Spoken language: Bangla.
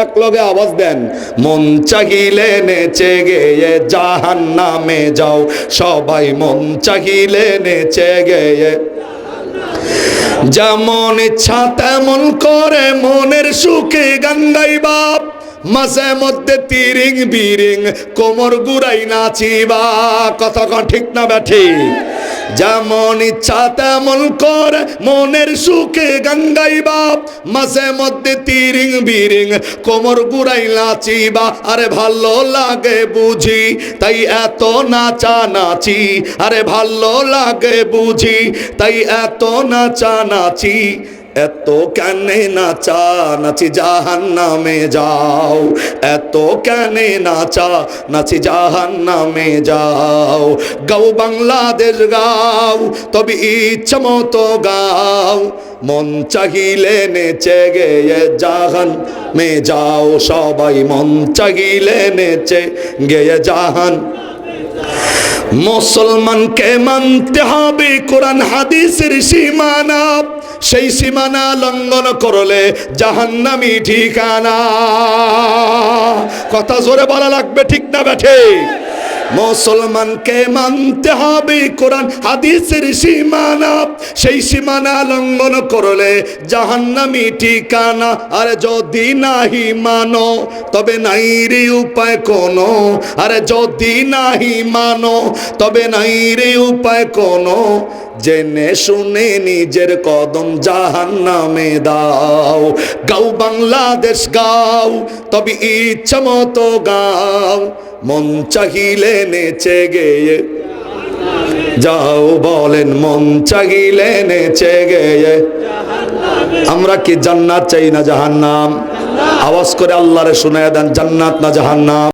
এক লগে আওয়াজ দেন, মন চাহিলে নেচে গেয়ে জাহান্নামে যাও সবাই, মন চাহিলে নেচে গেয়ে। যেমন ইচ্ছা তেমন করে মনের সুখে গান গাইবা, মাঝে মধ্যে তিরিং বিরিং কোমর গুড়াই নাচিবা। কথা কন ঠিক না ব্যাঠি? যেমন ইচ্ছা তেমন করে মনের সুখে গান গাইবা, মাঝে মধ্যে তিরিং বিরিং কোমর গুড়াই নাচিবা। আরে ভালো লাগে বুঝি তাই এত নাচা নাচি, আরে ভালো লাগে বুঝি তাই এত নাচা নাচি। এত কেনে নাচা নাচি জাহান্নামে যাও, এত কেনে নাচা নাচি জাহান্নামে যাও। গাও বাংলাদেশ গাও, তবে ইচ্ছা মতো গাও, মন চাহিলে নেচে গেয়ে জাহান্নামে যাও সবাই, মন চাহিলে নেচে গেয়ে জাহান। মুসলমানকে মানতে হবে কোরআন হাদিসের সীমানা, সেই সীমানা লঙ্ঘন করলে জাহান্নামী ঠিকানা। কথা জোরে বলা লাগবে, ঠিক না বেঠে? মুসলমানকে মানতে হবে কোরআন হাদিসের সীমানা, সেই সীমানা লঙ্ঘন করলে জাহান্নামী ঠিকানা। আর যদি নাহি মানো তবে নাই রে উপায় কোনো, আরে যদি নাহি মানো তবে নাই রে উপায় কোনো। জেনে শুনে নিজের কদম জাহান্নামে দাও। গাও বাংলাদেশ গাও, তবে ইচ্ছা মতো গাও, মন চাহিলে নেচে গেয়ে যাও। বলেন মন চাহিলে নেচে গেয়ে। আমরা কি জান্নাত চাই না জাহান্নাম? আওয়াজ করে আল্লাহরে শুনায়া দেন, জান্নাত না জাহান্নাম?